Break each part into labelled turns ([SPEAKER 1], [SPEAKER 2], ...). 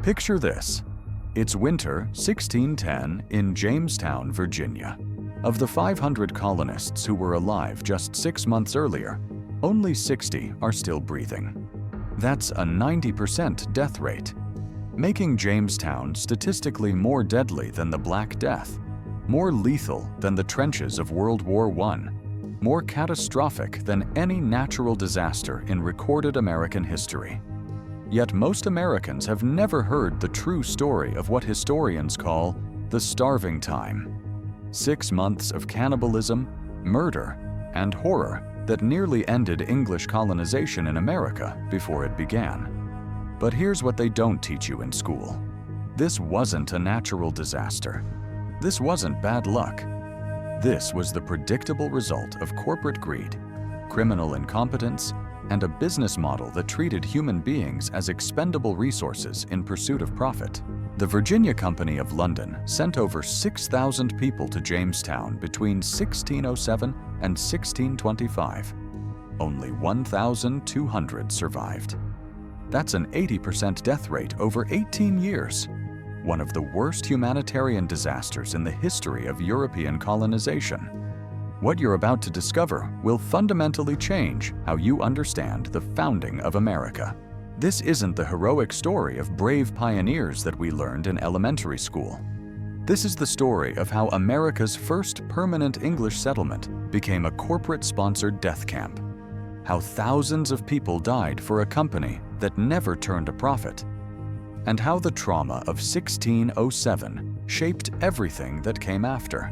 [SPEAKER 1] Picture this. It's winter 1610 in Jamestown, Virginia. Of the 500 colonists who were alive just 6 months earlier, only 60 are still breathing. That's a 90% death rate, making Jamestown statistically more deadly than the Black Death, more lethal than the trenches of World War I, more catastrophic than any natural disaster in recorded American history. Yet most Americans have never heard the true story of what historians call the starving time. 6 months of cannibalism, murder, and horror that nearly ended English colonization in America before it began. But here's what they don't teach you in school. This wasn't a natural disaster. This wasn't bad luck. This was the predictable result of corporate greed, criminal incompetence, and a business model that treated human beings as expendable resources in pursuit of profit. The Virginia Company of London sent over 6,000 people to Jamestown between 1607 and 1625. Only 1,200 survived. That's an 80% death rate over 18 years. One of the worst humanitarian disasters in the history of European colonization. What you're about to discover will fundamentally change how you understand the founding of America. This isn't the heroic story of brave pioneers that we learned in elementary school. This is the story of how America's first permanent English settlement became a corporate-sponsored death camp. How thousands of people died for a company that never turned a profit. And how the trauma of 1607 shaped everything that came after.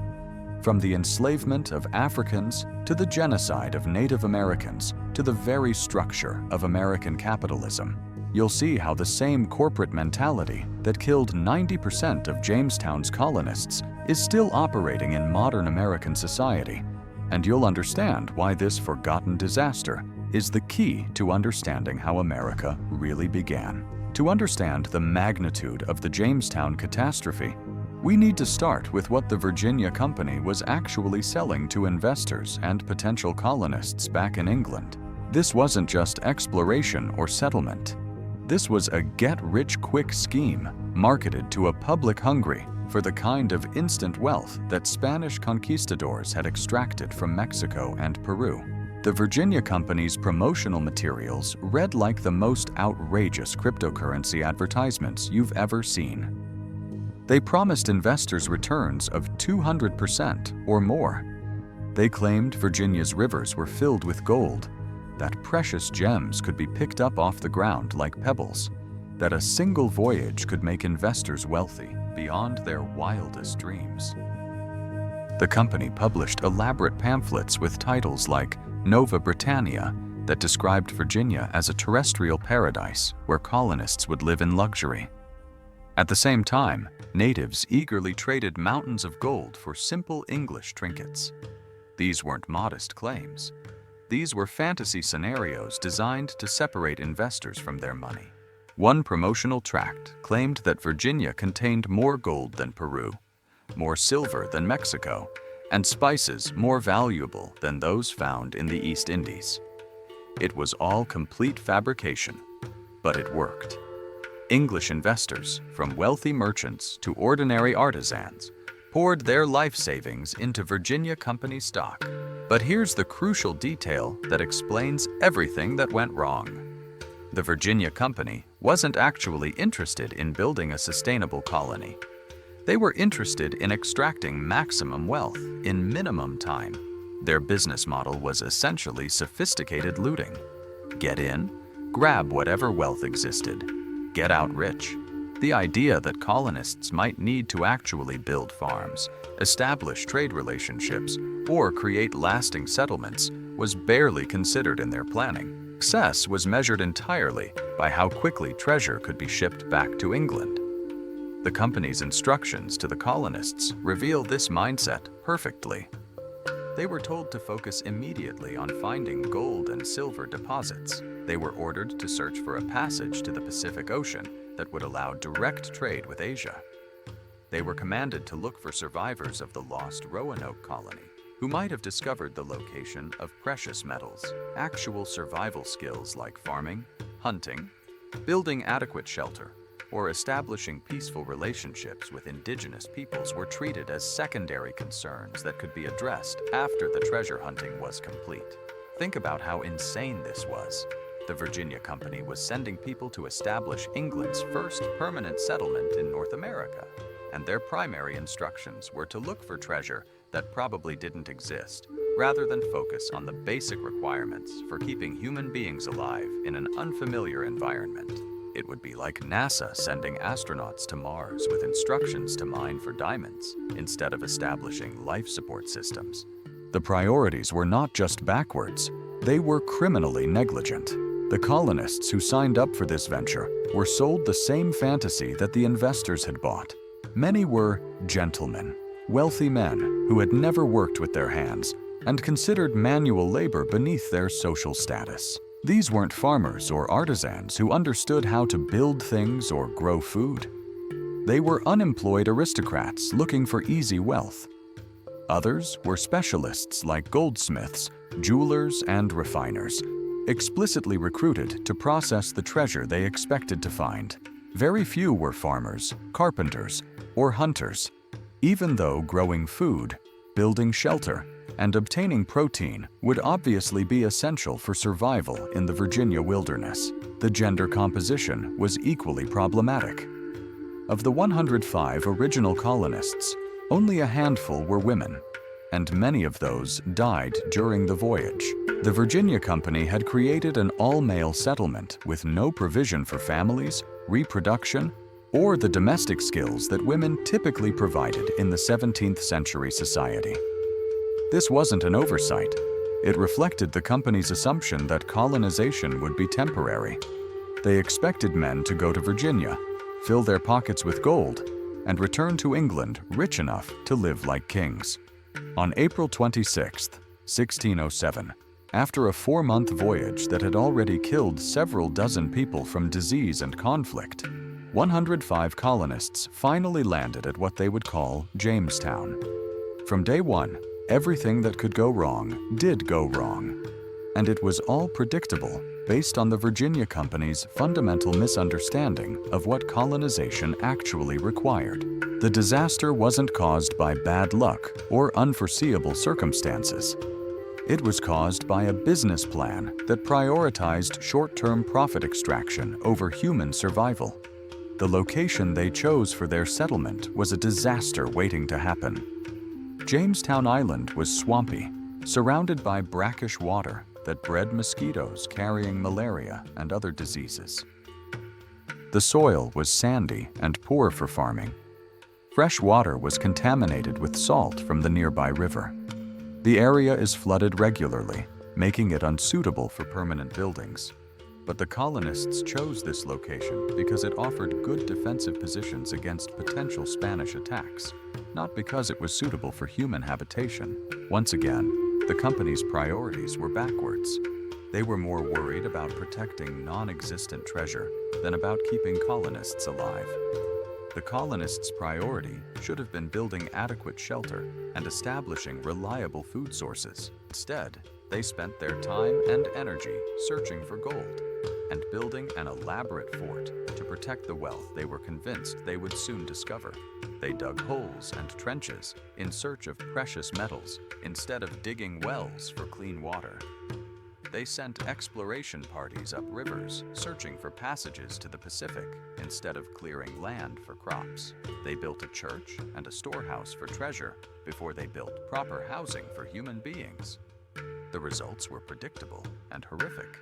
[SPEAKER 1] From the enslavement of Africans to the genocide of Native Americans to the very structure of American capitalism, you'll see how the same corporate mentality that killed 90% of Jamestown's colonists is still operating in modern American society. And you'll understand why this forgotten disaster is the key to understanding how America really began. To understand the magnitude of the Jamestown catastrophe, we need to start with what the Virginia Company was actually selling to investors and potential colonists back in England. This wasn't just exploration or settlement. This was a get-rich-quick scheme marketed to a public hungry for the kind of instant wealth that Spanish conquistadors had extracted from Mexico and Peru. The Virginia Company's promotional materials read like the most outrageous cryptocurrency advertisements you've ever seen. They promised investors returns of 200% or more. They claimed Virginia's rivers were filled with gold, that precious gems could be picked up off the ground like pebbles, that a single voyage could make investors wealthy beyond their wildest dreams. The company published elaborate pamphlets with titles like Nova Britannia that described Virginia as a terrestrial paradise where colonists would live in luxury. At the same time, natives eagerly traded mountains of gold for simple English trinkets. These weren't modest claims. These were fantasy scenarios designed to separate investors from their money. One promotional tract claimed that Virginia contained more gold than Peru, more silver than Mexico, and spices more valuable than those found in the East Indies. It was all complete fabrication, but it worked. English investors, from wealthy merchants to ordinary artisans, poured their life savings into Virginia Company stock. But here's the crucial detail that explains everything that went wrong. The Virginia Company wasn't actually interested in building a sustainable colony. They were interested in extracting maximum wealth in minimum time. Their business model was essentially sophisticated looting. Get in, grab whatever wealth existed, get out rich. The idea that colonists might need to actually build farms, establish trade relationships, or create lasting settlements was barely considered in their planning. Success was measured entirely by how quickly treasure could be shipped back to England. The company's instructions to the colonists reveal this mindset perfectly. They were told to focus immediately on finding gold and silver deposits. They were ordered to search for a passage to the Pacific Ocean that would allow direct trade with Asia. They were commanded to look for survivors of the lost Roanoke colony, who might have discovered the location of precious metals. Actual survival skills like farming, hunting, building adequate shelter, or establishing peaceful relationships with indigenous peoples were treated as secondary concerns that could be addressed after the treasure hunting was complete. Think about how insane this was. The Virginia Company was sending people to establish England's first permanent settlement in North America, and their primary instructions were to look for treasure that probably didn't exist, rather than focus on the basic requirements for keeping human beings alive in an unfamiliar environment. It would be like NASA sending astronauts to Mars with instructions to mine for diamonds, instead of establishing life support systems. The priorities were not just backwards, they were criminally negligent. The colonists who signed up for this venture were sold the same fantasy that the investors had bought. Many were gentlemen, wealthy men who had never worked with their hands and considered manual labor beneath their social status. These weren't farmers or artisans who understood how to build things or grow food. They were unemployed aristocrats looking for easy wealth. Others were specialists like goldsmiths, jewelers, and refiners, explicitly recruited to process the treasure they expected to find. Very few were farmers, carpenters, or hunters, even though growing food, building shelter, and obtaining protein would obviously be essential for survival in the Virginia wilderness. The gender composition was equally problematic. Of the 105 original colonists, only a handful were women, and many of those died during the voyage. The Virginia Company had created an all-male settlement with no provision for families, reproduction, or the domestic skills that women typically provided in the 17th century society. This wasn't an oversight. It reflected the company's assumption that colonization would be temporary. They expected men to go to Virginia, fill their pockets with gold, and return to England rich enough to live like kings. On April 26, 1607, after a 4-month voyage that had already killed several dozen people from disease and conflict, 105 colonists finally landed at what they would call Jamestown. From day one, everything that could go wrong did go wrong. And it was all predictable based on the Virginia Company's fundamental misunderstanding of what colonization actually required. The disaster wasn't caused by bad luck or unforeseeable circumstances. It was caused by a business plan that prioritized short-term profit extraction over human survival. The location they chose for their settlement was a disaster waiting to happen. Jamestown Island was swampy, surrounded by brackish water that bred mosquitoes carrying malaria and other diseases. The soil was sandy and poor for farming. Fresh water was contaminated with salt from the nearby river. The area is flooded regularly, making it unsuitable for permanent buildings. But the colonists chose this location because it offered good defensive positions against potential Spanish attacks, not because it was suitable for human habitation. Once again, the company's priorities were backwards. They were more worried about protecting non-existent treasure than about keeping colonists alive. The colonists' priority should have been building adequate shelter and establishing reliable food sources. Instead, they spent their time and energy searching for gold and building an elaborate fort to protect the wealth they were convinced they would soon discover. They dug holes and trenches in search of precious metals instead of digging wells for clean water. They sent exploration parties up rivers searching for passages to the Pacific instead of clearing land for crops. They built a church and a storehouse for treasure before they built proper housing for human beings. The results were predictable and horrific.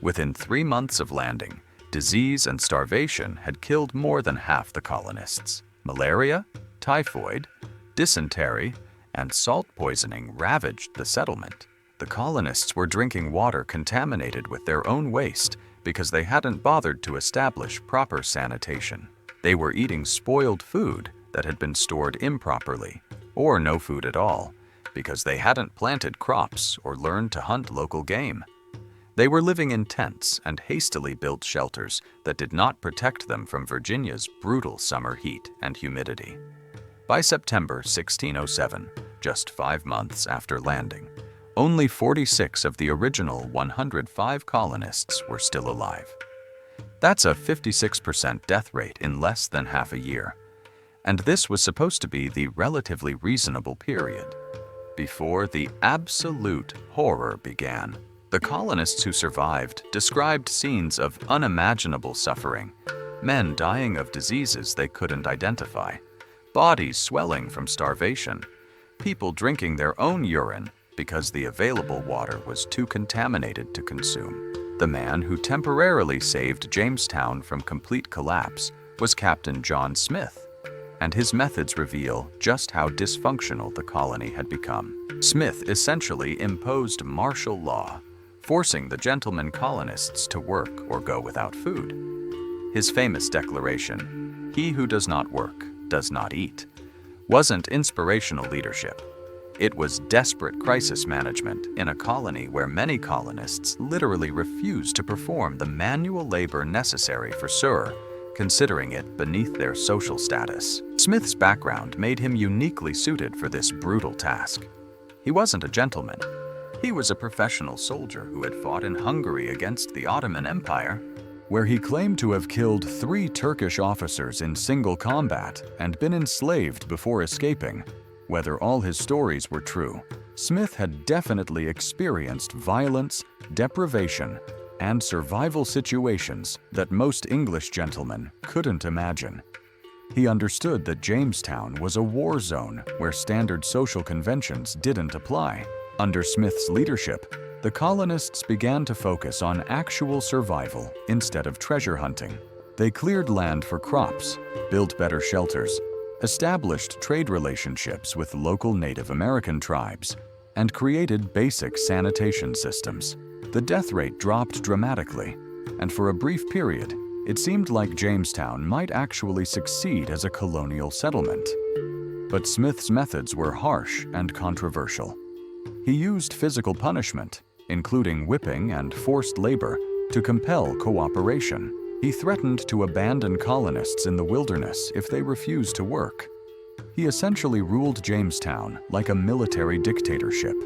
[SPEAKER 1] Within 3 months of landing, disease and starvation had killed more than half the colonists. Malaria, typhoid, dysentery, and salt poisoning ravaged the settlement. The colonists were drinking water contaminated with their own waste because they hadn't bothered to establish proper sanitation. They were eating spoiled food that had been stored improperly, or no food at all, because they hadn't planted crops or learned to hunt local game. They were living in tents and hastily built shelters that did not protect them from Virginia's brutal summer heat and humidity. By September 1607, just 5 months after landing, only 46 of the original 105 colonists were still alive. That's a 56% death rate in less than half a year. And this was supposed to be the relatively reasonable period before the absolute horror began. The colonists who survived described scenes of unimaginable suffering, men dying of diseases they couldn't identify, bodies swelling from starvation, people drinking their own urine because the available water was too contaminated to consume. The man who temporarily saved Jamestown from complete collapse was Captain John Smith, and his methods reveal just how dysfunctional the colony had become. Smith essentially imposed martial law, forcing the gentlemen colonists to work or go without food. His famous declaration, "He who does not work does not eat," wasn't inspirational leadership. It was desperate crisis management in a colony where many colonists literally refused to perform the manual labor necessary for SUR, considering it beneath their social status. Smith's background made him uniquely suited for this brutal task. He wasn't a gentleman. He was a professional soldier who had fought in Hungary against the Ottoman Empire, where he claimed to have killed 3 Turkish officers in single combat and been enslaved before escaping. Whether all his stories were true, Smith had definitely experienced violence, deprivation, and survival situations that most English gentlemen couldn't imagine. He understood that Jamestown was a war zone where standard social conventions didn't apply. Under Smith's leadership, the colonists began to focus on actual survival instead of treasure hunting. They cleared land for crops, built better shelters, established trade relationships with local Native American tribes, and created basic sanitation systems. The death rate dropped dramatically, and for a brief period, it seemed like Jamestown might actually succeed as a colonial settlement. But Smith's methods were harsh and controversial. He used physical punishment, including whipping and forced labor, to compel cooperation. He threatened to abandon colonists in the wilderness if they refused to work. He essentially ruled Jamestown like a military dictatorship.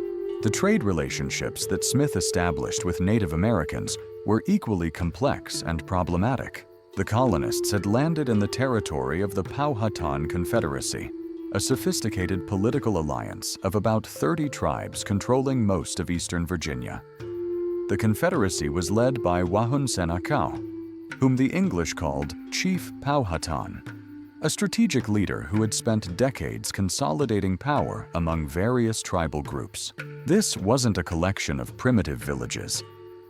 [SPEAKER 1] The trade relationships that Smith established with Native Americans were equally complex and problematic. The colonists had landed in the territory of the Powhatan Confederacy, a sophisticated political alliance of about 30 tribes controlling most of eastern Virginia. The Confederacy was led by Wahun Senakau, whom the English called Chief Powhatan, a strategic leader who had spent decades consolidating power among various tribal groups. This wasn't a collection of primitive villages.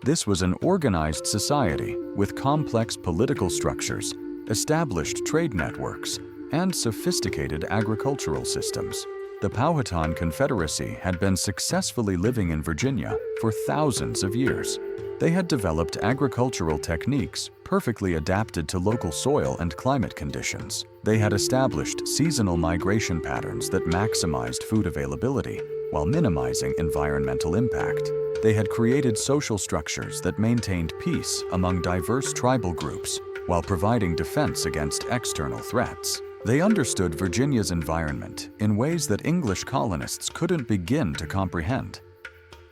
[SPEAKER 1] This was an organized society with complex political structures, established trade networks, and sophisticated agricultural systems. The Powhatan Confederacy had been successfully living in Virginia for thousands of years. They had developed agricultural techniques perfectly adapted to local soil and climate conditions. They had established seasonal migration patterns that maximized food availability while minimizing environmental impact. They had created social structures that maintained peace among diverse tribal groups while providing defense against external threats. They understood Virginia's environment in ways that English colonists couldn't begin to comprehend.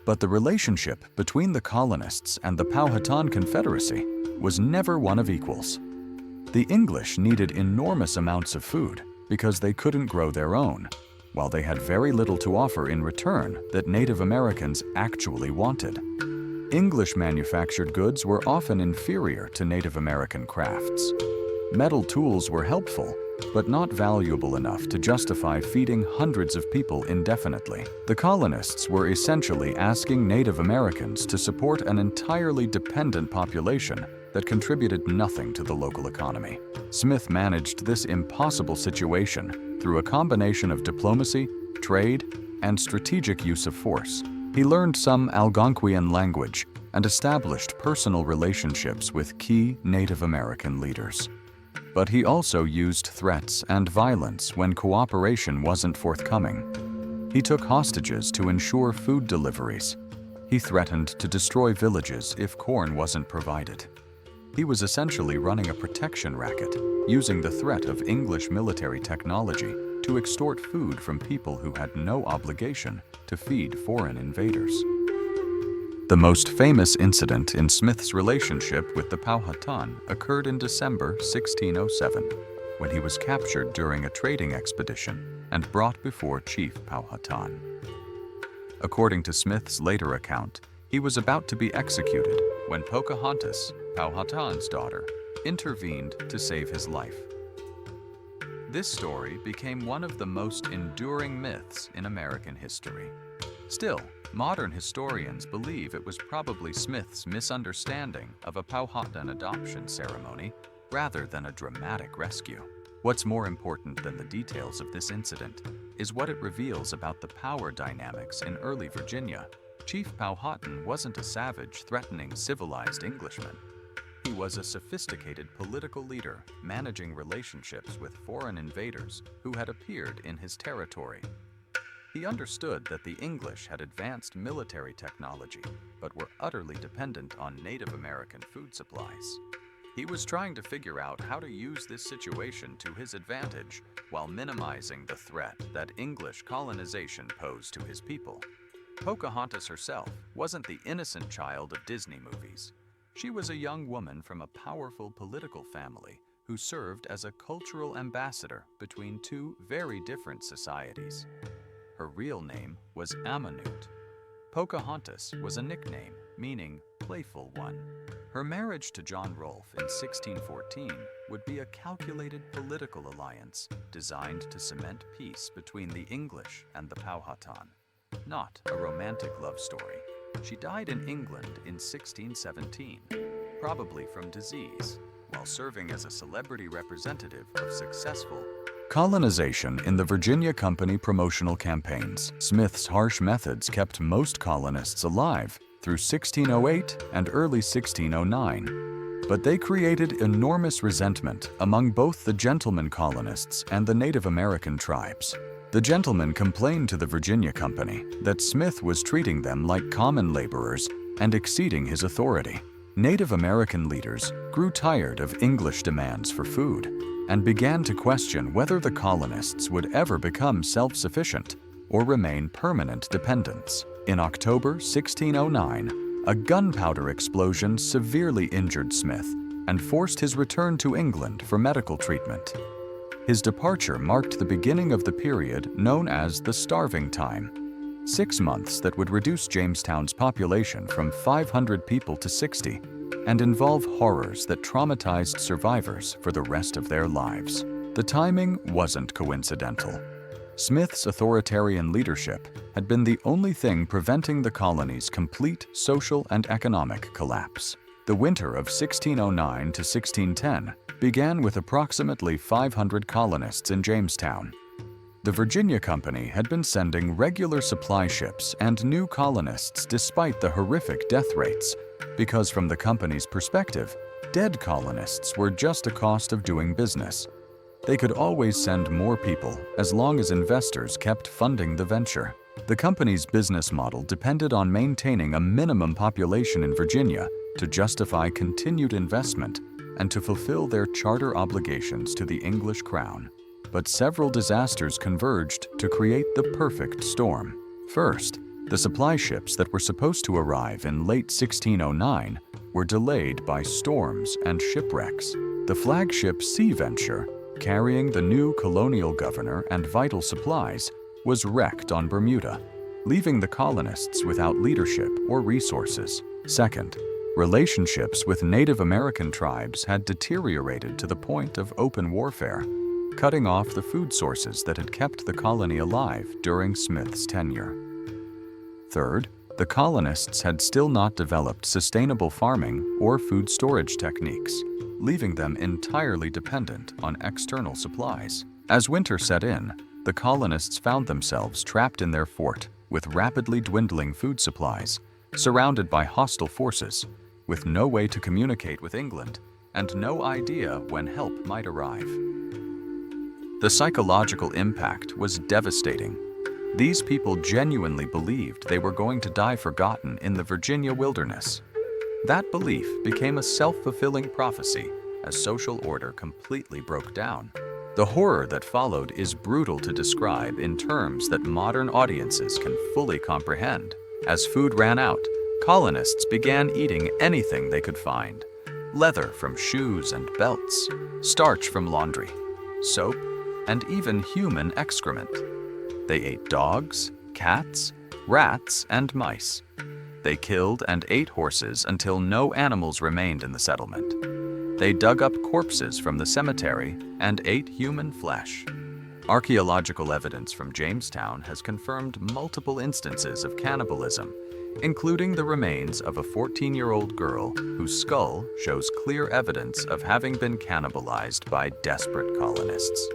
[SPEAKER 1] But the relationship between the colonists and the Powhatan Confederacy was never one of equals. The English needed enormous amounts of food because they couldn't grow their own, while they had very little to offer in return that Native Americans actually wanted. English manufactured goods were often inferior to Native American crafts. Metal tools were helpful, but not valuable enough to justify feeding hundreds of people indefinitely. The colonists were essentially asking Native Americans to support an entirely dependent population that contributed nothing to the local economy. Smith managed this impossible situation through a combination of diplomacy, trade, and strategic use of force. He learned some Algonquian language and established personal relationships with key Native American leaders. But he also used threats and violence when cooperation wasn't forthcoming. He took hostages to ensure food deliveries. He threatened to destroy villages if corn wasn't provided. He was essentially running a protection racket, using the threat of English military technology to extort food from people who had no obligation to feed foreign invaders. The most famous incident in Smith's relationship with the Powhatan occurred in December 1607, when he was captured during a trading expedition and brought before Chief Powhatan. According to Smith's later account, he was about to be executed when Pocahontas, Powhatan's daughter, intervened to save his life. This story became one of the most enduring myths in American history. Still, modern historians believe it was probably Smith's misunderstanding of a Powhatan adoption ceremony rather than a dramatic rescue. What's more important than the details of this incident is what it reveals about the power dynamics in early Virginia. Chief Powhatan wasn't a savage threatening civilized Englishman. He was a sophisticated political leader managing relationships with foreign invaders who had appeared in his territory. He understood that the English had advanced military technology but were utterly dependent on Native American food supplies. He was trying to figure out how to use this situation to his advantage while minimizing the threat that English colonization posed to his people. Pocahontas herself wasn't the innocent child of Disney movies. She was a young woman from a powerful political family who served as a cultural ambassador between two very different societies. Her real name was Amonute. Pocahontas was a nickname meaning playful one. Her marriage to John Rolfe in 1614 would be a calculated political alliance designed to cement peace between the English and the Powhatan, not a romantic love story. She died in England in 1617, probably from disease, while serving as a celebrity representative of successful colonization in the Virginia Company promotional campaigns. Smith's harsh methods kept most colonists alive through 1608 and early 1609, but they created enormous resentment among both the gentleman colonists and the Native American tribes. The gentlemen complained to the Virginia Company that Smith was treating them like common laborers and exceeding his authority. Native American leaders grew tired of English demands for food and began to question whether the colonists would ever become self-sufficient or remain permanent dependents. In October 1609, a gunpowder explosion severely injured Smith and forced his return to England for medical treatment. His departure marked the beginning of the period known as the Starving Time, 6 months that would reduce Jamestown's population from 500 people to 60 and involve horrors that traumatized survivors for the rest of their lives. The timing wasn't coincidental. Smith's authoritarian leadership had been the only thing preventing the colony's complete social and economic collapse. The winter of 1609 to 1610 began with approximately 500 colonists in Jamestown. The Virginia Company had been sending regular supply ships and new colonists despite the horrific death rates, because from the company's perspective, dead colonists were just a cost of doing business. They could always send more people as long as investors kept funding the venture. The company's business model depended on maintaining a minimum population in Virginia to justify continued investment and to fulfill their charter obligations to the English crown. But several disasters converged to create the perfect storm. First, the supply ships that were supposed to arrive in late 1609 were delayed by storms and shipwrecks. The flagship Sea Venture, carrying the new colonial governor and vital supplies, was wrecked on Bermuda, leaving the colonists without leadership or resources. Second, relationships with Native American tribes had deteriorated to the point of open warfare, cutting off the food sources that had kept the colony alive during Smith's tenure. Third, the colonists had still not developed sustainable farming or food storage techniques, leaving them entirely dependent on external supplies. As winter set in, the colonists found themselves trapped in their fort with rapidly dwindling food supplies, surrounded by hostile forces, with no way to communicate with England and no idea when help might arrive. The psychological impact was devastating. These people genuinely believed they were going to die forgotten in the Virginia wilderness. That belief became a self-fulfilling prophecy as social order completely broke down. The horror that followed is brutal to describe in terms that modern audiences can fully comprehend. As food ran out, colonists began eating anything they could find: leather from shoes and belts, starch from laundry, soap, and even human excrement. They ate dogs, cats, rats, and mice. They killed and ate horses until no animals remained in the settlement. They dug up corpses from the cemetery and ate human flesh. Archaeological evidence from Jamestown has confirmed multiple instances of cannibalism, including the remains of a 14-year-old girl whose skull shows clear evidence of having been cannibalized by desperate colonists.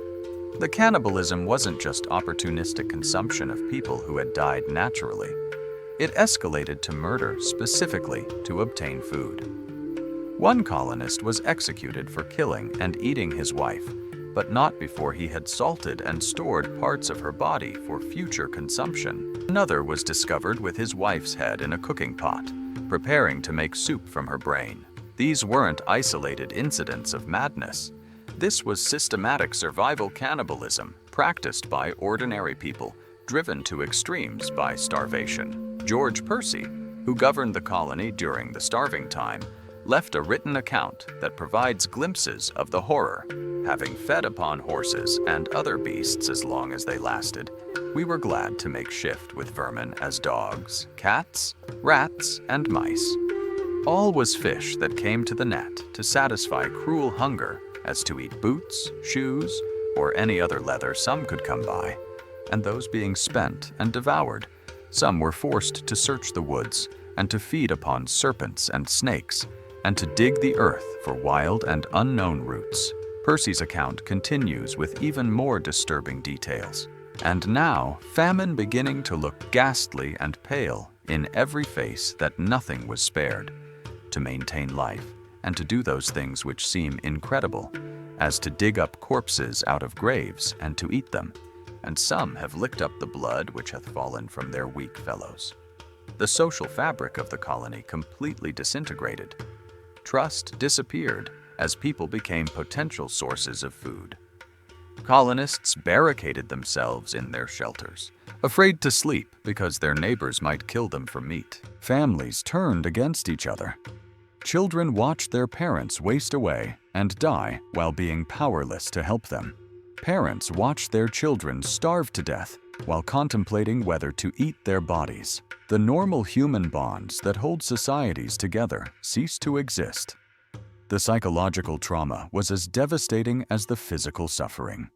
[SPEAKER 1] The cannibalism wasn't just opportunistic consumption of people who had died naturally. It escalated to murder specifically to obtain food. One colonist was executed for killing and eating his wife, but not before he had salted and stored parts of her body for future consumption. Another was discovered with his wife's head in a cooking pot, preparing to make soup from her brain. These weren't isolated incidents of madness. This was systematic survival cannibalism practiced by ordinary people, driven to extremes by starvation. George Percy, who governed the colony during the starving time, left a written account that provides glimpses of the horror. Having fed upon horses and other beasts as long as they lasted, we were glad to make shift with vermin as dogs, cats, rats, and mice. All was fish that came to the net to satisfy cruel hunger, as to eat boots, shoes, or any other leather some could come by, and those being spent and devoured, some were forced to search the woods and to feed upon serpents and snakes, and to dig the earth for wild and unknown roots. Percy's account continues with even more disturbing details. And now, famine beginning to look ghastly and pale in every face, that nothing was spared to maintain life and to do those things which seem incredible, as to dig up corpses out of graves and to eat them, and some have licked up the blood which hath fallen from their weak fellows. The social fabric of the colony completely disintegrated. Trust disappeared as people became potential sources of food. Colonists barricaded themselves in their shelters, afraid to sleep because their neighbors might kill them for meat. Families turned against each other. Children watched their parents waste away and die while being powerless to help them. Parents watched their children starve to death while contemplating whether to eat their bodies. The normal human bonds that hold societies together ceased to exist. The psychological trauma was as devastating as the physical suffering.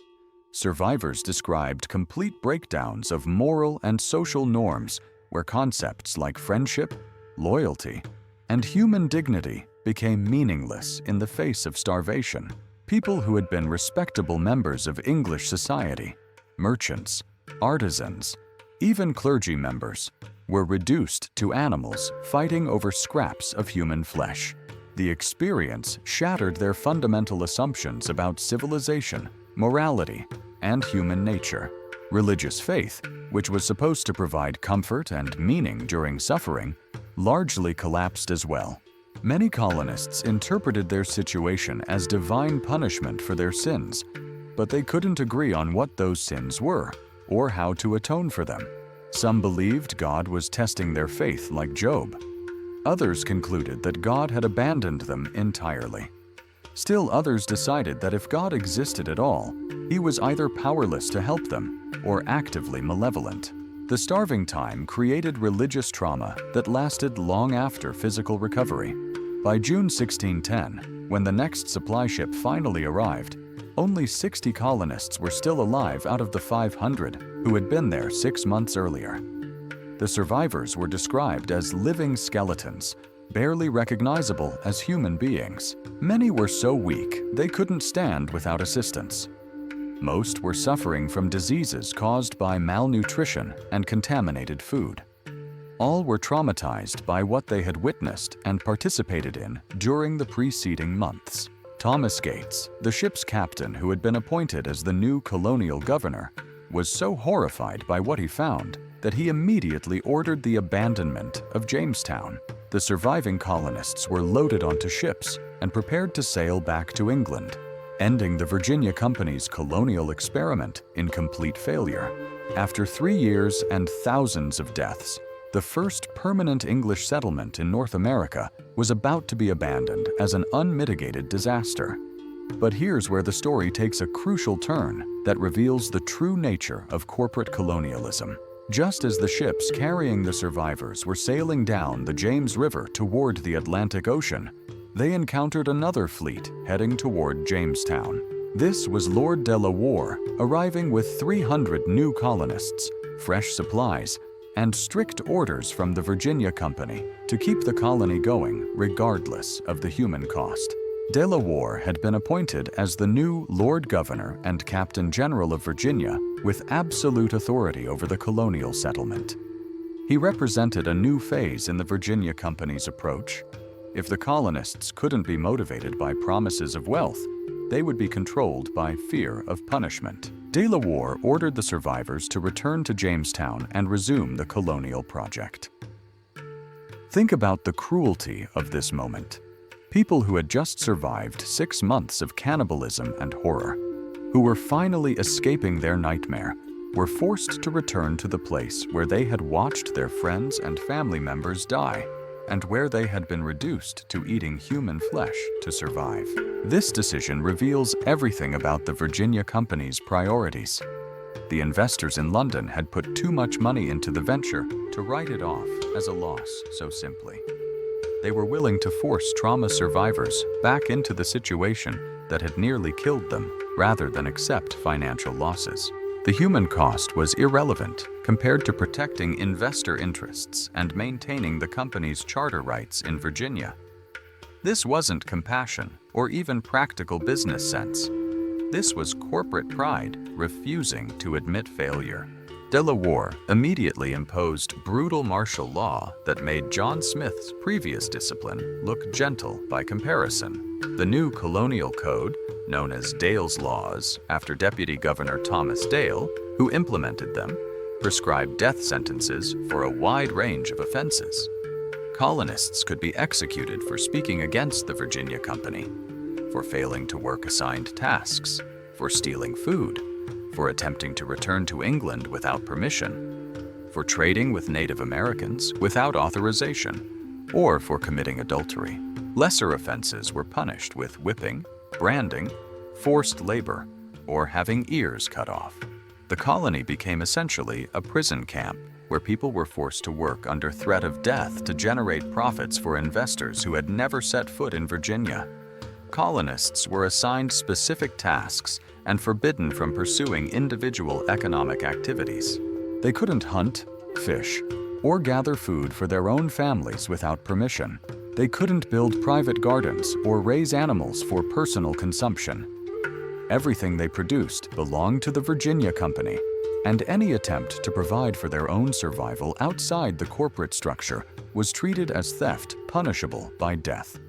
[SPEAKER 1] Survivors described complete breakdowns of moral and social norms, where concepts like friendship, loyalty, and human dignity became meaningless in the face of starvation. People who had been respectable members of English society, merchants, artisans, even clergy members, were reduced to animals fighting over scraps of human flesh. The experience shattered their fundamental assumptions about civilization, morality, and human nature. Religious faith, which was supposed to provide comfort and meaning during suffering, largely collapsed as well. Many colonists interpreted their situation as divine punishment for their sins, but they couldn't agree on what those sins were or how to atone for them. Some believed God was testing their faith, like Job. Others concluded that God had abandoned them entirely. Still others decided that if God existed at all, he was either powerless to help them or actively malevolent. The starving time created religious trauma that lasted long after physical recovery. By June 1610, when the next supply ship finally arrived, only 60 colonists were still alive out of the 500 who had been there 6 months earlier. The survivors were described as living skeletons, barely recognizable as human beings. Many were so weak they couldn't stand without assistance. Most were suffering from diseases caused by malnutrition and contaminated food. All were traumatized by what they had witnessed and participated in during the preceding months. Thomas Gates, the ship's captain who had been appointed as the new colonial governor, was so horrified by what he found that he immediately ordered the abandonment of Jamestown. The surviving colonists were loaded onto ships and prepared to sail back to England, ending the Virginia Company's colonial experiment in complete failure. After 3 years and thousands of deaths, The first permanent English settlement in North America was about to be abandoned as an unmitigated disaster. But here's where the story takes a crucial turn that reveals the true nature of corporate colonialism. Just as the ships carrying the survivors were sailing down the James River toward the Atlantic Ocean, they encountered another fleet heading toward Jamestown. This was Lord de la Warr, arriving with 300 new colonists, fresh supplies, and strict orders from the Virginia Company to keep the colony going regardless of the human cost. De la Warr had been appointed as the new Lord Governor and Captain General of Virginia with absolute authority over the colonial settlement. He represented a new phase in the Virginia Company's approach. If the colonists couldn't be motivated by promises of wealth, they would be controlled by fear of punishment. De la Warr ordered the survivors to return to Jamestown and resume the colonial project. Think about the cruelty of this moment. People who had just survived 6 months of cannibalism and horror, who were finally escaping their nightmare, were forced to return to the place where they had watched their friends and family members die, and where they had been reduced to eating human flesh to survive. This decision reveals everything about the Virginia Company's priorities. The investors in London had put too much money into the venture to write it off as a loss so simply. They were willing to force trauma survivors back into the situation that had nearly killed them rather than accept financial losses. The human cost was irrelevant compared to protecting investor interests and maintaining the company's charter rights in Virginia. This wasn't compassion or even practical business sense. This was corporate pride refusing to admit failure. De la Warr immediately imposed brutal martial law that made John Smith's previous discipline look gentle by comparison. The new colonial code, known as Dale's Laws, after Deputy Governor Thomas Dale, who implemented them, prescribed death sentences for a wide range of offenses. Colonists could be executed for speaking against the Virginia Company, for failing to work assigned tasks, for stealing food, for attempting to return to England without permission, for trading with Native Americans without authorization, or for committing adultery. Lesser offenses were punished with whipping, branding, forced labor, or having ears cut off. The colony became essentially a prison camp where people were forced to work under threat of death to generate profits for investors who had never set foot in Virginia. Colonists were assigned specific tasks and forbidden from pursuing individual economic activities. They couldn't hunt, fish, or gather food for their own families without permission. They couldn't build private gardens or raise animals for personal consumption. Everything they produced belonged to the Virginia Company, and any attempt to provide for their own survival outside the corporate structure was treated as theft punishable by death.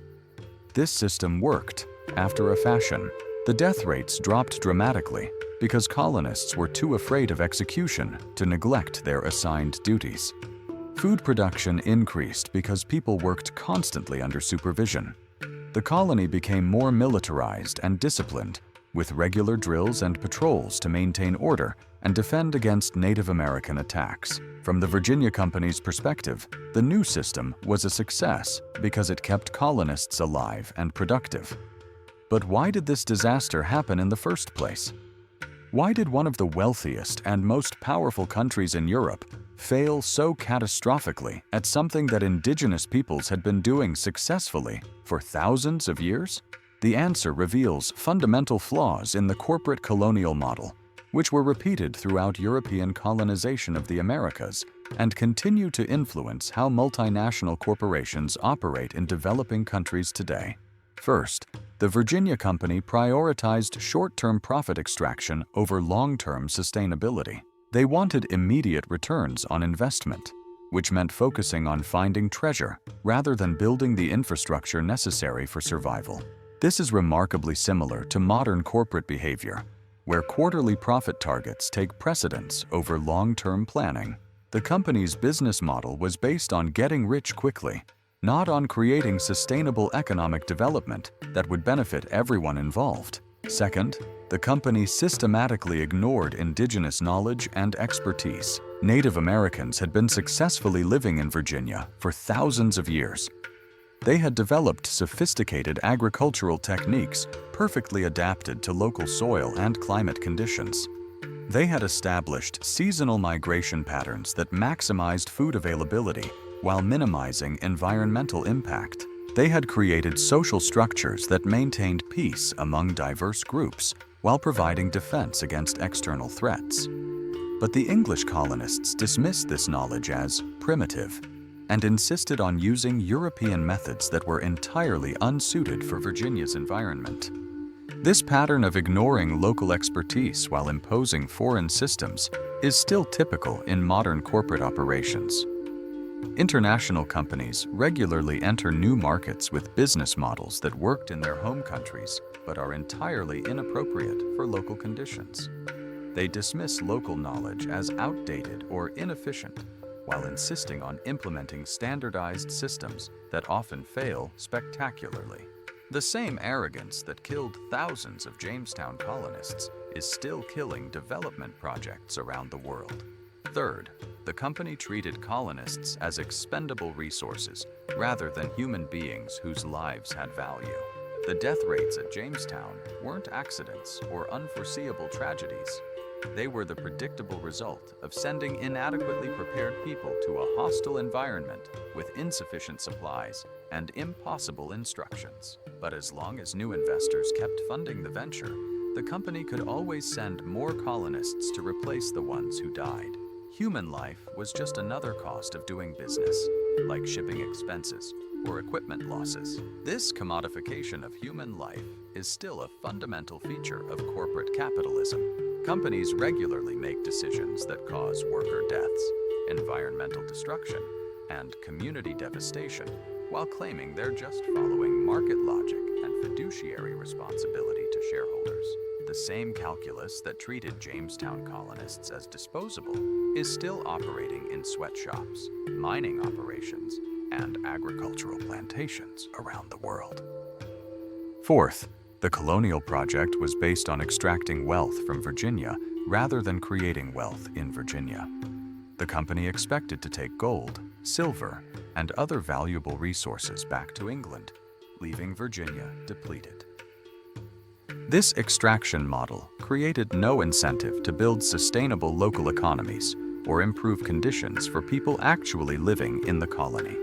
[SPEAKER 1] This system worked, after a fashion. The death rates dropped dramatically because colonists were too afraid of execution to neglect their assigned duties. Food production increased because people worked constantly under supervision. The colony became more militarized and disciplined, with regular drills and patrols to maintain order and defend against Native American attacks. From the Virginia Company's perspective, the new system was a success because it kept colonists alive and productive. But why did this disaster happen in the first place? Why did one of the wealthiest and most powerful countries in Europe fail so catastrophically at something that indigenous peoples had been doing successfully for thousands of years? The answer reveals fundamental flaws in the corporate colonial model, which were repeated throughout European colonization of the Americas and continue to influence how multinational corporations operate in developing countries today. First, the Virginia Company prioritized short-term profit extraction over long-term sustainability. They wanted immediate returns on investment, which meant focusing on finding treasure rather than building the infrastructure necessary for survival. This is remarkably similar to modern corporate behavior, where quarterly profit targets take precedence over long-term planning. The company's business model was based on getting rich quickly, not on creating sustainable economic development that would benefit everyone involved. Second, the company systematically ignored indigenous knowledge and expertise. Native Americans had been successfully living in Virginia for thousands of years. They had developed sophisticated agricultural techniques perfectly adapted to local soil and climate conditions. They had established seasonal migration patterns that maximized food availability while minimizing environmental impact. They had created social structures that maintained peace among diverse groups while providing defense against external threats. But the English colonists dismissed this knowledge as primitive and insisted on using European methods that were entirely unsuited for Virginia's environment. This pattern of ignoring local expertise while imposing foreign systems is still typical in modern corporate operations. International companies regularly enter new markets with business models that worked in their home countries but are entirely inappropriate for local conditions. They dismiss local knowledge as outdated or inefficient while insisting on implementing standardized systems that often fail spectacularly. The same arrogance that killed thousands of Jamestown colonists is still killing development projects around the world. Third, the company treated colonists as expendable resources rather than human beings whose lives had value. The death rates at Jamestown weren't accidents or unforeseeable tragedies. They were the predictable result of sending inadequately prepared people to a hostile environment with insufficient supplies and impossible instructions. But as long as new investors kept funding the venture, the company could always send more colonists to replace the ones who died. Human life was just another cost of doing business, like shipping expenses or equipment losses. This commodification of human life is still a fundamental feature of corporate capitalism. Companies regularly make decisions that cause worker deaths, environmental destruction, and community devastation, while claiming they're just following market logic and fiduciary responsibility to shareholders. The same calculus that treated Jamestown colonists as disposable is still operating in sweatshops, mining operations, and agricultural plantations around the world. Fourth, the Colonial project was based on extracting wealth from Virginia rather than creating wealth in Virginia. The company expected to take gold, silver, and other valuable resources back to England, leaving Virginia depleted. This extraction model created no incentive to build sustainable local economies or improve conditions for people actually living in the colony.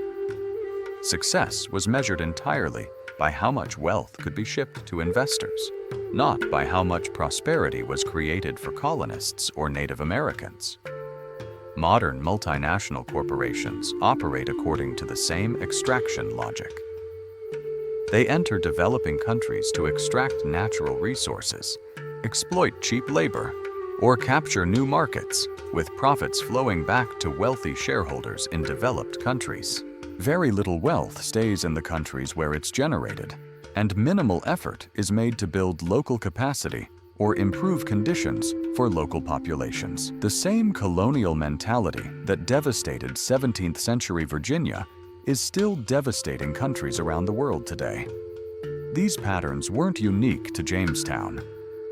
[SPEAKER 1] Success was measured entirely by how much wealth could be shipped to investors, not by how much prosperity was created for colonists or Native Americans. Modern multinational corporations operate according to the same extraction logic. They enter developing countries to extract natural resources, exploit cheap labor, or capture new markets, with profits flowing back to wealthy shareholders in developed countries. Very little wealth stays in the countries where it's generated, and minimal effort is made to build local capacity or improve conditions for local populations. The same colonial mentality that devastated 17th century Virginia is still devastating countries around the world today. These patterns weren't unique to Jamestown.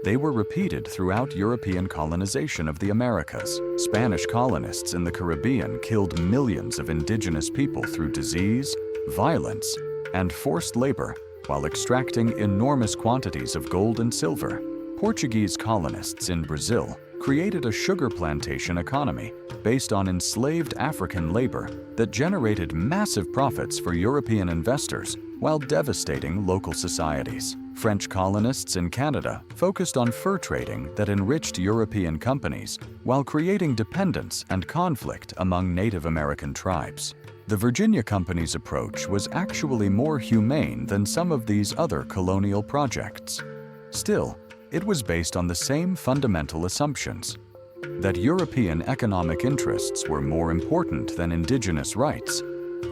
[SPEAKER 1] They were repeated throughout European colonization of the Americas. Spanish colonists in the Caribbean killed millions of indigenous people through disease, violence, and forced labor while extracting enormous quantities of gold and silver. Portuguese colonists in Brazil created a sugar plantation economy based on enslaved African labor that generated massive profits for European investors while devastating local societies. French colonists in Canada focused on fur trading that enriched European companies while creating dependence and conflict among Native American tribes. The Virginia Company's approach was actually more humane than some of these other colonial projects. Still, it was based on the same fundamental assumptions: that European economic interests were more important than indigenous rights,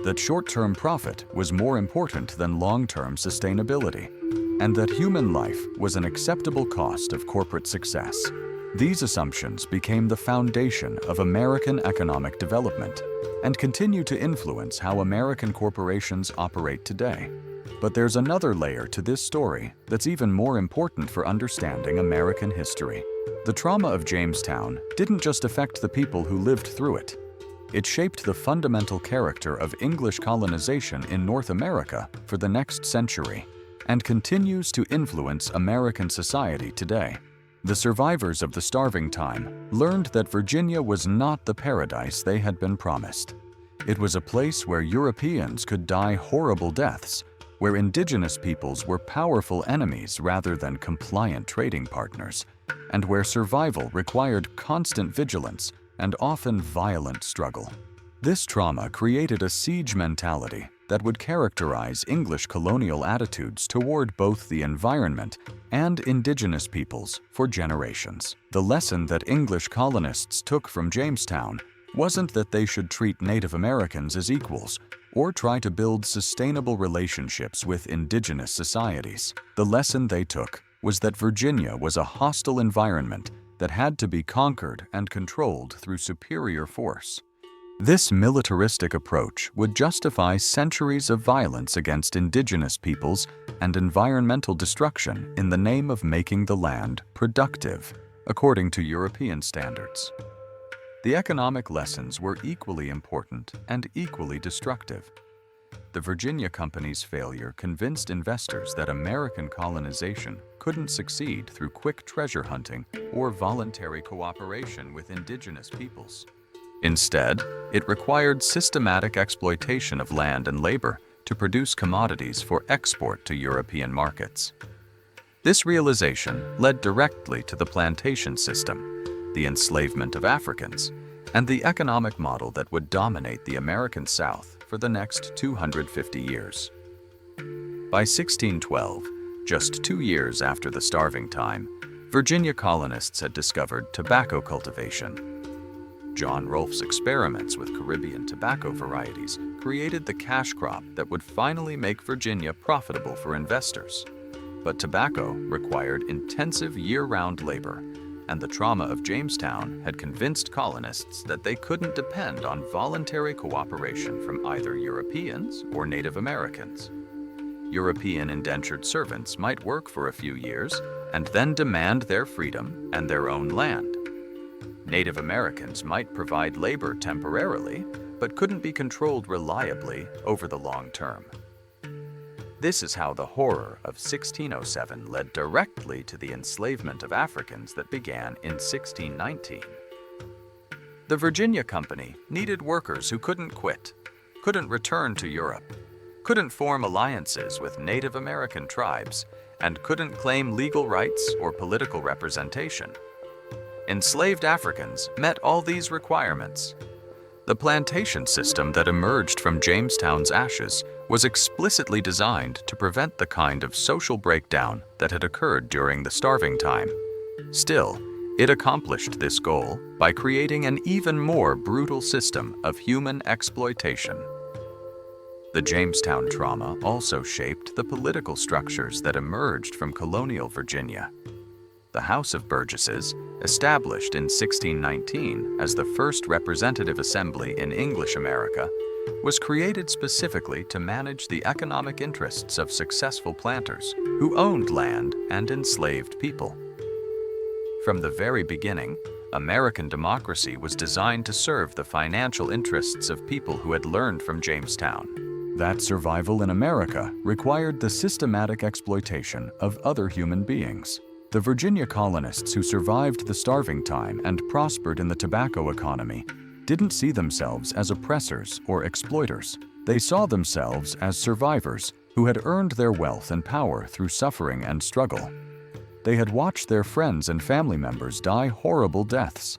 [SPEAKER 1] that short-term profit was more important than long-term sustainability, and that human life was an acceptable cost of corporate success. These assumptions became the foundation of American economic development and continue to influence how American corporations operate today. But there's another layer to this story that's even more important for understanding American history. The trauma of Jamestown didn't just affect the people who lived through it. It shaped the fundamental character of English colonization in North America for the next century, and continues to influence American society today. The survivors of the starving time learned that Virginia was not the paradise they had been promised. It was a place where Europeans could die horrible deaths, where indigenous peoples were powerful enemies rather than compliant trading partners, and where survival required constant vigilance and often violent struggle. This trauma created a siege mentality that would characterize English colonial attitudes toward both the environment and indigenous peoples for generations. The lesson that English colonists took from Jamestown wasn't that they should treat Native Americans as equals or try to build sustainable relationships with indigenous societies. The lesson they took was that Virginia was a hostile environment that had to be conquered and controlled through superior force. This militaristic approach would justify centuries of violence against indigenous peoples and environmental destruction in the name of making the land productive, according to European standards. The economic lessons were equally important and equally destructive. The Virginia Company's failure convinced investors that American colonization couldn't succeed through quick treasure hunting or voluntary cooperation with indigenous peoples. Instead, it required systematic exploitation of land and labor to produce commodities for export to European markets. This realization led directly to the plantation system, the enslavement of Africans, and the economic model that would dominate the American South for the next 250 years. By 1612, just 2 years after the starving time, Virginia colonists had discovered tobacco cultivation. John Rolfe's experiments with Caribbean tobacco varieties created the cash crop that would finally make Virginia profitable for investors. But tobacco required intensive year-round labor, and the trauma of Jamestown had convinced colonists that they couldn't depend on voluntary cooperation from either Europeans or Native Americans. European indentured servants might work for a few years and then demand their freedom and their own land. Native Americans might provide labor temporarily, but couldn't be controlled reliably over the long term. This is how the horror of 1607 led directly to the enslavement of Africans that began in 1619. The Virginia Company needed workers who couldn't quit, couldn't return to Europe, couldn't form alliances with Native American tribes, and couldn't claim legal rights or political representation. Enslaved Africans met all these requirements. The plantation system that emerged from Jamestown's ashes was explicitly designed to prevent the kind of social breakdown that had occurred during the starving time. Still, it accomplished this goal by creating an even more brutal system of human exploitation. The Jamestown trauma also shaped the political structures that emerged from colonial Virginia. The House of Burgesses, established in 1619 as the first representative assembly in English America, was created specifically to manage the economic interests of successful planters who owned land and enslaved people. From the very beginning, American democracy was designed to serve the financial interests of people who had learned from Jamestown that survival in America required the systematic exploitation of other human beings. The Virginia colonists who survived the starving time and prospered in the tobacco economy didn't see themselves as oppressors or exploiters. They saw themselves as survivors who had earned their wealth and power through suffering and struggle. They had watched their friends and family members die horrible deaths.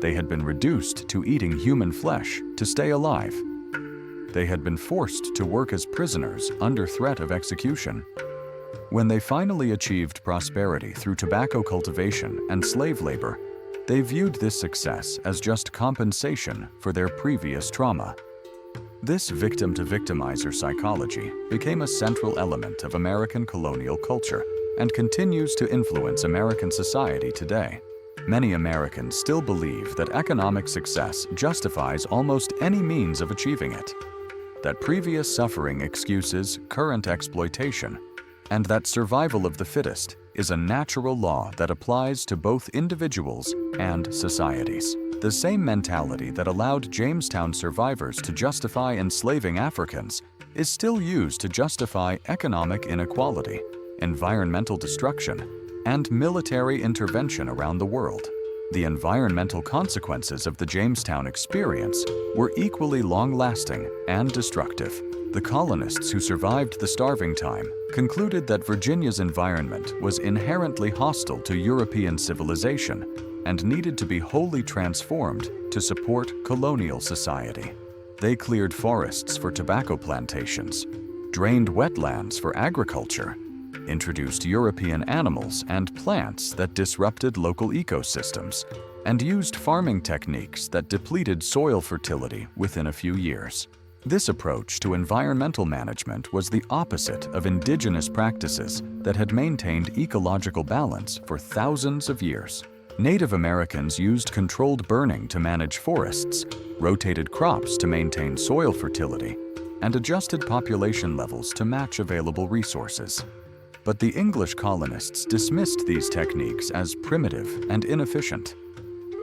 [SPEAKER 1] They had been reduced to eating human flesh to stay alive. They had been forced to work as prisoners under threat of execution. When they finally achieved prosperity through tobacco cultivation and slave labor, they viewed this success as just compensation for their previous trauma. This victim-to-victimizer psychology became a central element of American colonial culture and continues to influence American society today. Many Americans still believe that economic success justifies almost any means of achieving it. that previous suffering excuses current exploitation, and that survival of the fittest is a natural law that applies to both individuals and societies. The same mentality that allowed Jamestown survivors to justify enslaving Africans is still used to justify economic inequality, environmental destruction, and military intervention around the world. The environmental consequences of the Jamestown experience were equally long-lasting and destructive. The colonists who survived the starving time concluded that Virginia's environment was inherently hostile to European civilization and needed to be wholly transformed to support colonial society. They cleared forests for tobacco plantations, drained wetlands for agriculture, introduced European animals and plants that disrupted local ecosystems, and used farming techniques that depleted soil fertility within a few years. This approach to environmental management was the opposite of indigenous practices that had maintained ecological balance for thousands of years. Native Americans used controlled burning to manage forests, rotated crops to maintain soil fertility, and adjusted population levels to match available resources. But the English colonists dismissed these techniques as primitive and inefficient.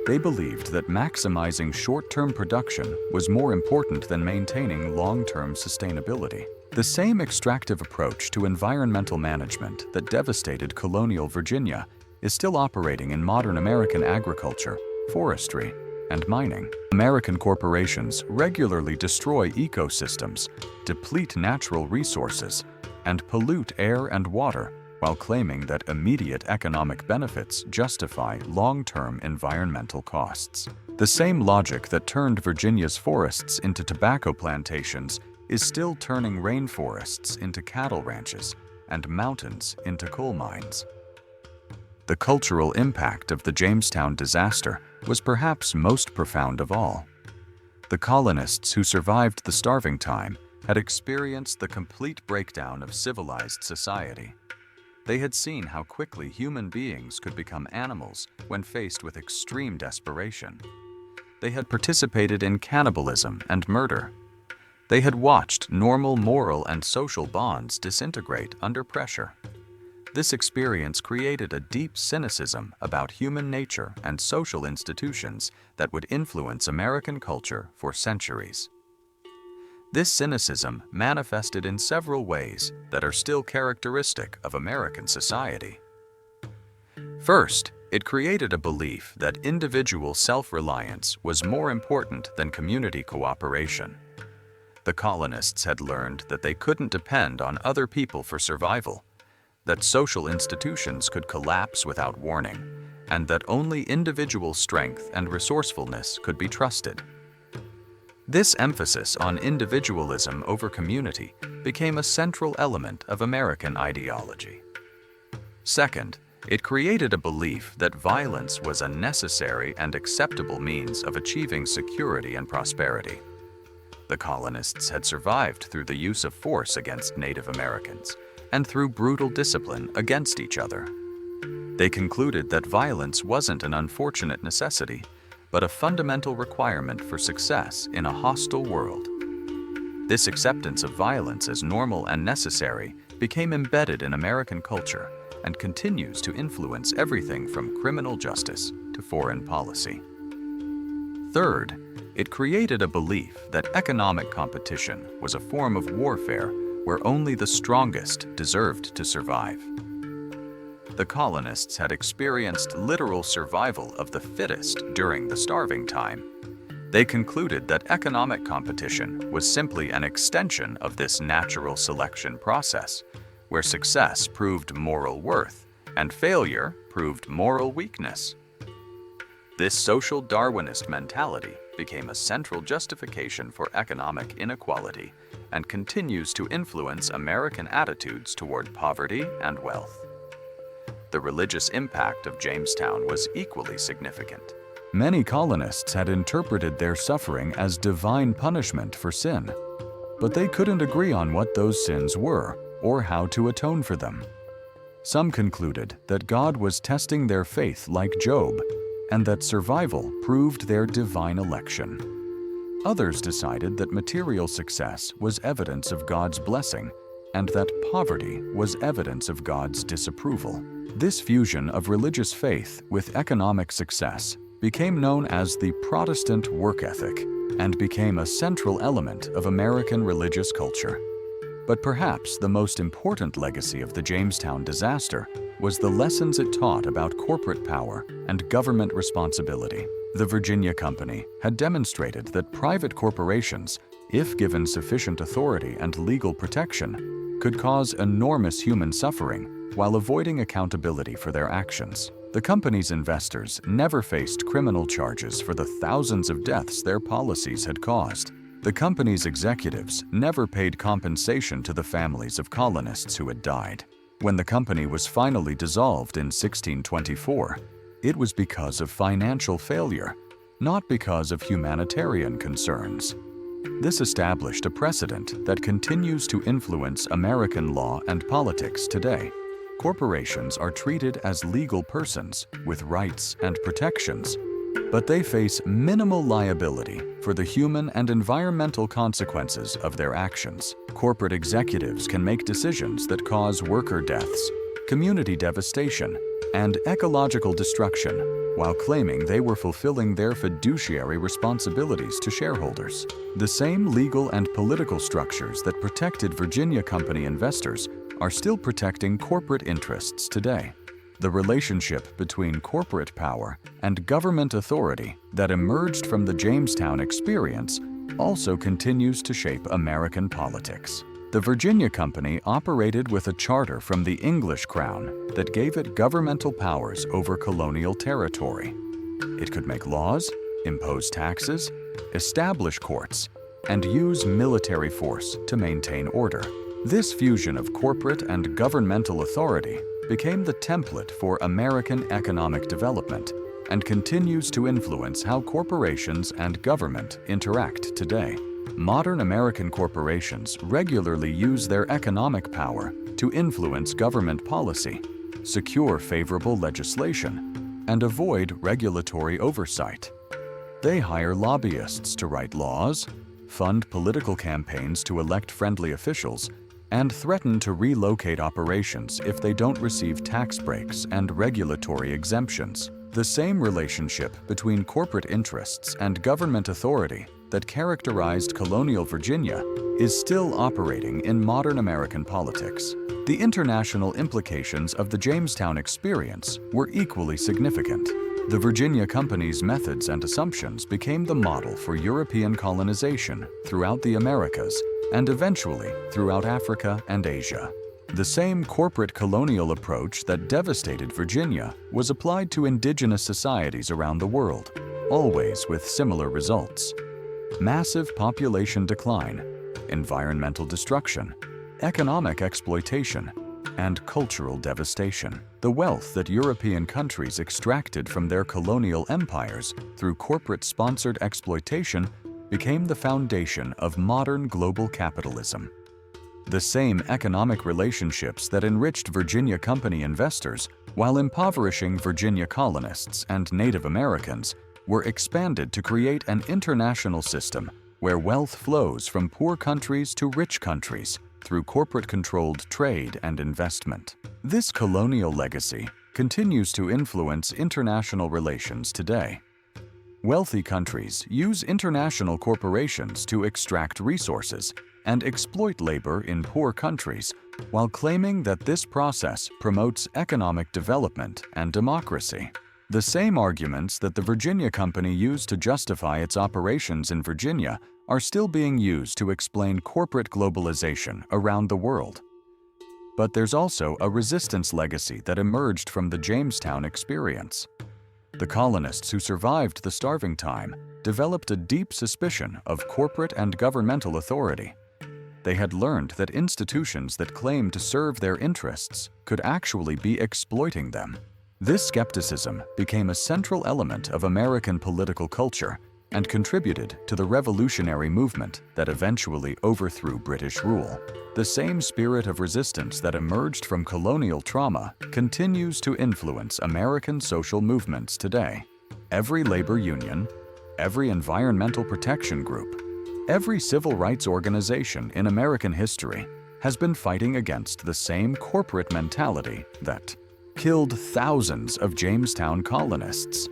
[SPEAKER 1] They believed that maximizing short-term production was more important than maintaining long-term sustainability. The same extractive approach to environmental management that devastated colonial Virginia is still operating in modern American agriculture, forestry, and mining. American corporations regularly destroy ecosystems, deplete natural resources, and pollute air and water while claiming that immediate economic benefits justify long-term environmental costs. The same logic that turned Virginia's forests into tobacco plantations is still turning rainforests into cattle ranches and mountains into coal mines. The cultural impact of the Jamestown disaster was perhaps most profound of all. The colonists who survived the starving time had experienced the complete breakdown of civilized society. They had seen how quickly human beings could become animals when faced with extreme desperation. They had participated in cannibalism and murder. They had watched normal moral and social bonds disintegrate under pressure. This experience created a deep cynicism about human nature and social institutions that would influence American culture for centuries. This cynicism manifested in several ways that are still characteristic of American society. First, it created a belief that individual self-reliance was more important than community cooperation. The colonists had learned that they couldn't depend on other people for survival, that social institutions could collapse without warning, and that only individual strength and resourcefulness could be trusted. This emphasis on individualism over community became a central element of American ideology. Second, it created a belief that violence was a necessary and acceptable means of achieving security and prosperity. The colonists had survived through the use of force against Native Americans and through brutal discipline against each other. They concluded that violence wasn't an unfortunate necessity, but a fundamental requirement for success in a hostile world. This acceptance of violence as normal and necessary became embedded in American culture and continues to influence everything from criminal justice to foreign policy. Third, it created a belief that economic competition was a form of warfare where only the strongest deserved to survive. The colonists had experienced literal survival of the fittest during the starving time. They concluded that economic competition was simply an extension of this natural selection process, where success proved moral worth and failure proved moral weakness. This social Darwinist mentality became a central justification for economic inequality and continues to influence American attitudes toward poverty and wealth. The religious impact of Jamestown was equally significant. Many colonists had interpreted their suffering as divine punishment for sin, but they couldn't agree on what those sins were or how to atone for them. Some concluded that God was testing their faith like Job, and that survival proved their divine election. Others decided that material success was evidence of God's blessing and that poverty was evidence of God's disapproval. This fusion of religious faith with economic success became known as the Protestant work ethic and became a central element of American religious culture. But perhaps the most important legacy of the Jamestown disaster was the lessons it taught about corporate power and government responsibility. The Virginia Company had demonstrated that private corporations, if given sufficient authority and legal protection, could cause enormous human suffering while avoiding accountability for their actions. The company's investors never faced criminal charges for the thousands of deaths their policies had caused. The company's executives never paid compensation to the families of colonists who had died. When the company was finally dissolved in 1624, it was because of financial failure, not because of humanitarian concerns. This established a precedent that continues to influence American law and politics today. Corporations are treated as legal persons with rights and protections, but they face minimal liability for the human and environmental consequences of their actions. Corporate executives can make decisions that cause worker deaths, community devastation, and ecological destruction, while claiming they were fulfilling their fiduciary responsibilities to shareholders. The same legal and political structures that protected Virginia Company investors are still protecting corporate interests today. The relationship between corporate power and government authority that emerged from the Jamestown experience also continues to shape American politics. The Virginia Company operated with a charter from the English Crown that gave it governmental powers over colonial territory. It could make laws, impose taxes, establish courts, and use military force to maintain order. This fusion of corporate and governmental authority became the template for American economic development and continues to influence how corporations and government interact today. Modern American corporations regularly use their economic power to influence government policy, secure favorable legislation, and avoid regulatory oversight. They hire lobbyists to write laws, fund political campaigns to elect friendly officials, and threaten to relocate operations if they don't receive tax breaks and regulatory exemptions. The same relationship between corporate interests and government authority that characterized colonial Virginia is still operating in modern American politics. The international implications of the Jamestown experience were equally significant. The Virginia Company's methods and assumptions became the model for European colonization throughout the Americas and eventually throughout Africa and Asia. The same corporate colonial approach that devastated Virginia was applied to indigenous societies around the world, always with similar results. Massive population decline, environmental destruction, economic exploitation, and cultural devastation. The wealth that European countries extracted from their colonial empires through corporate-sponsored exploitation became the foundation of modern global capitalism. The same economic relationships that enriched Virginia Company investors while impoverishing Virginia colonists and Native Americans were expanded to create an international system where wealth flows from poor countries to rich countries through corporate-controlled trade and investment. This colonial legacy continues to influence international relations today. Wealthy countries use international corporations to extract resources and exploit labor in poor countries while claiming that this process promotes economic development and democracy. The same arguments that the Virginia Company used to justify its operations in Virginia are still being used to explain corporate globalization around the world. But there's also a resistance legacy that emerged from the Jamestown experience. The colonists who survived the starving time developed a deep suspicion of corporate and governmental authority. They had learned that institutions that claimed to serve their interests could actually be exploiting them. This skepticism became a central element of American political culture and contributed to the revolutionary movement that eventually overthrew British rule. The same spirit of resistance that emerged from colonial trauma continues to influence American social movements today. Every labor union, every environmental protection group, every civil rights organization in American history has been fighting against the same corporate mentality that killed thousands of Jamestown colonists.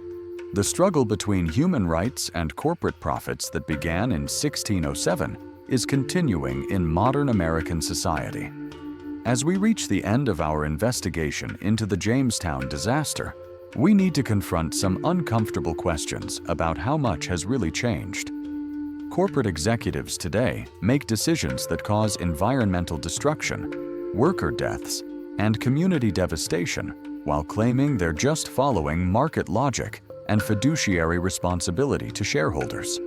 [SPEAKER 1] The struggle between human rights and corporate profits that began in 1607 is continuing in modern American society. As we reach the end of our investigation into the Jamestown disaster, we need to confront some uncomfortable questions about how much has really changed. Corporate executives today make decisions that cause environmental destruction, worker deaths, and community devastation while claiming they're just following market logic and fiduciary responsibility to shareholders.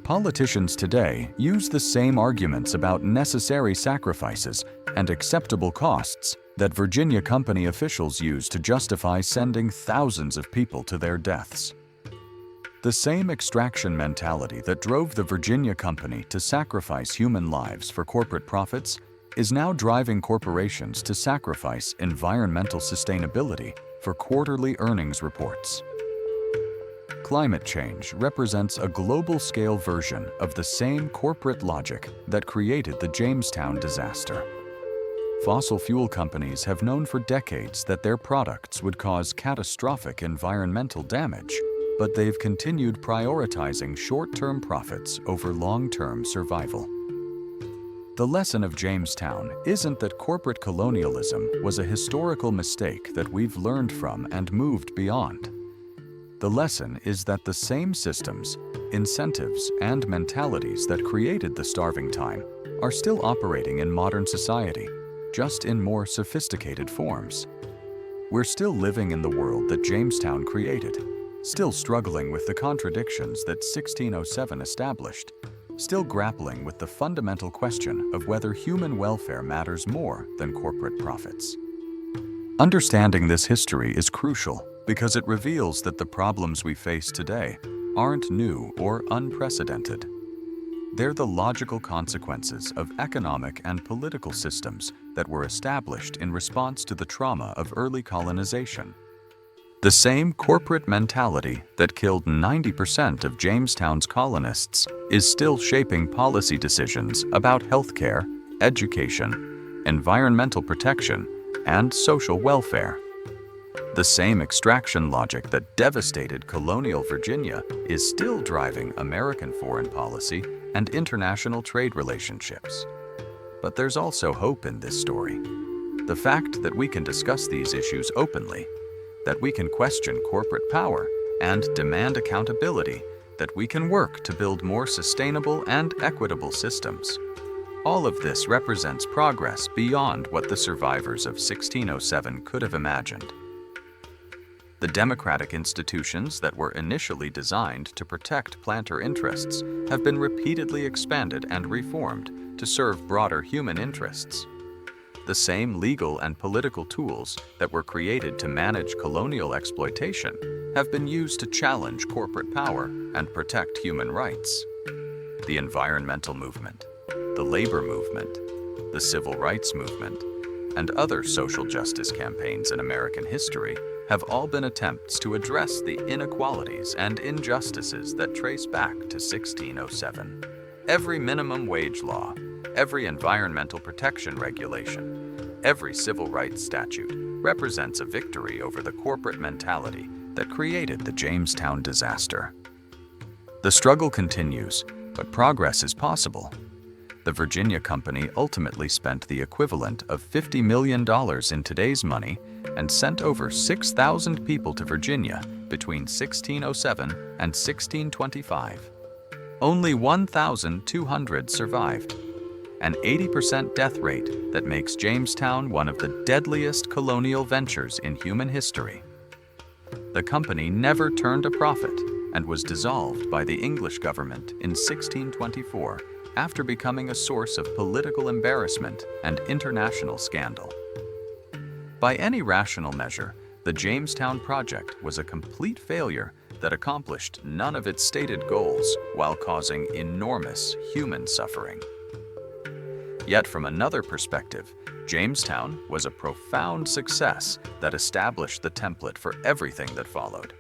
[SPEAKER 1] Politicians today use the same arguments about necessary sacrifices and acceptable costs that Virginia company officials use to justify sending thousands of people to their deaths. The same extraction mentality that drove the Virginia company to sacrifice human lives for corporate profits is now driving corporations to sacrifice environmental sustainability for quarterly earnings reports. Climate change represents a global-scale version of the same corporate logic that created the Jamestown disaster. Fossil fuel companies have known for decades that their products would cause catastrophic environmental damage, but they've continued prioritizing short-term profits over long-term survival. The lesson of Jamestown isn't that corporate colonialism was a historical mistake that we've learned from and moved beyond. The lesson is that the same systems, incentives, and mentalities that created the starving time are still operating in modern society, just in more sophisticated forms. We're still living in the world that Jamestown created, still struggling with the contradictions that 1607 established, still grappling with the fundamental question of whether human welfare matters more than corporate profits. Understanding this history is crucial because it reveals that the problems we face today aren't new or unprecedented. They're the logical consequences of economic and political systems that were established in response to the trauma of early colonization. The same corporate mentality that killed 90% of Jamestown's colonists is still shaping policy decisions about healthcare, education, environmental protection, and social welfare. The same extraction logic that devastated colonial Virginia is still driving American foreign policy and international trade relationships. But there's also hope in this story. The fact that we can discuss these issues openly, that we can question corporate power and demand accountability, that we can work to build more sustainable and equitable systems. All of this represents progress beyond what the survivors of 1607 could have imagined. The democratic institutions that were initially designed to protect planter interests have been repeatedly expanded and reformed to serve broader human interests. The same legal and political tools that were created to manage colonial exploitation have been used to challenge corporate power and protect human rights. The environmental movement, the labor movement, the civil rights movement, and other social justice campaigns in American history have all been attempts to address the inequalities and injustices that trace back to 1607. Every minimum wage law, every environmental protection regulation, every civil rights statute represents a victory over the corporate mentality that created the Jamestown disaster. The struggle continues, but progress is possible. The Virginia Company ultimately spent the equivalent of $50 million in today's money and sent over 6,000 people to Virginia between 1607 and 1625. Only 1,200 survived, an 80% death rate that makes Jamestown one of the deadliest colonial ventures in human history. The company never turned a profit and was dissolved by the English government in 1624 after becoming a source of political embarrassment and international scandal. By any rational measure, the Jamestown project was a complete failure that accomplished none of its stated goals while causing enormous human suffering. Yet from another perspective, Jamestown was a profound success that established the template for everything that followed.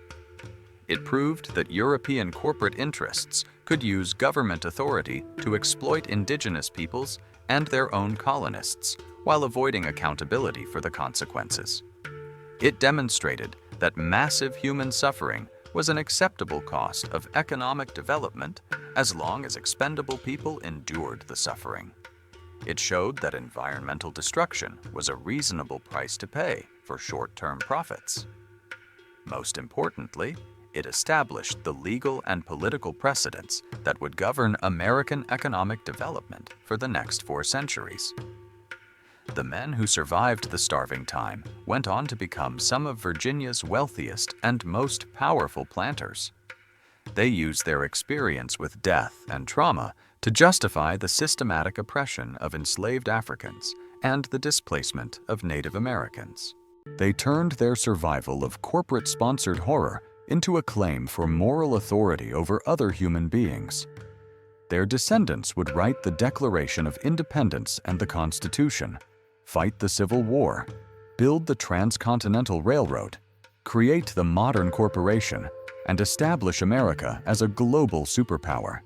[SPEAKER 1] It proved that European corporate interests could use government authority to exploit indigenous peoples and their own colonists while avoiding accountability for the consequences. It demonstrated that massive human suffering was an acceptable cost of economic development as long as expendable people endured the suffering. It showed that environmental destruction was a reasonable price to pay for short-term profits. Most importantly, it established the legal and political precedents that would govern American economic development for the next 4 centuries. The men who survived the starving time went on to become some of Virginia's wealthiest and most powerful planters. They used their experience with death and trauma to justify the systematic oppression of enslaved Africans and the displacement of Native Americans. They turned their survival of corporate-sponsored horror into a claim for moral authority over other human beings. Their descendants would write the Declaration of Independence and the Constitution, fight the Civil War, build the Transcontinental Railroad, create the modern corporation, and establish America as a global superpower.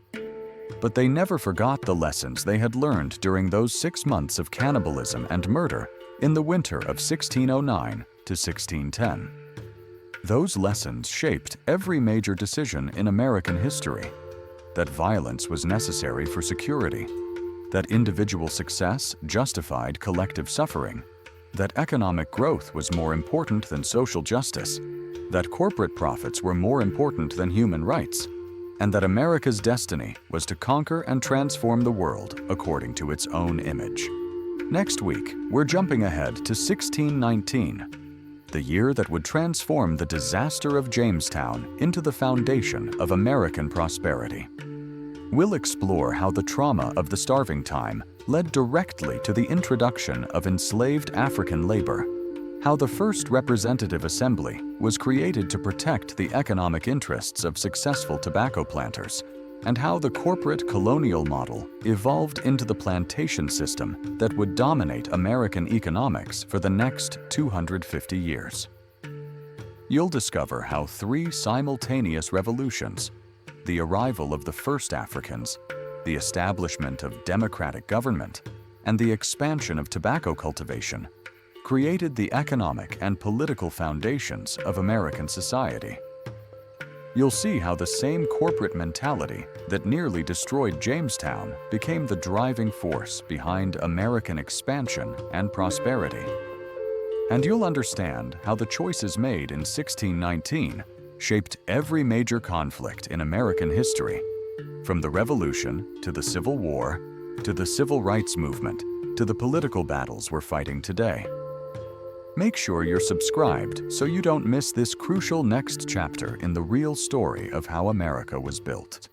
[SPEAKER 1] But they never forgot the lessons they had learned during those 6 months of cannibalism and murder in the winter of 1609 to 1610. Those lessons shaped every major decision in American history: that violence was necessary for security, that individual success justified collective suffering, that economic growth was more important than social justice, that corporate profits were more important than human rights, and that America's destiny was to conquer and transform the world according to its own image. Next week, we're jumping ahead to 1619, the year that would transform the disaster of Jamestown into the foundation of American prosperity. We'll explore how the trauma of the starving time led directly to the introduction of enslaved African labor, how the first representative assembly was created to protect the economic interests of successful tobacco planters, and how the corporate colonial model evolved into the plantation system that would dominate American economics for the next 250 years. You'll discover how 3 simultaneous revolutions, the arrival of the first Africans, the establishment of democratic government, and the expansion of tobacco cultivation, created the economic and political foundations of American society. You'll see how the same corporate mentality that nearly destroyed Jamestown became the driving force behind American expansion and prosperity. And you'll understand how the choices made in 1619 shaped every major conflict in American history, from the Revolution to the Civil War to the Civil Rights Movement to the political battles we're fighting today. Make sure you're subscribed so you don't miss this crucial next chapter in the real story of how America was built.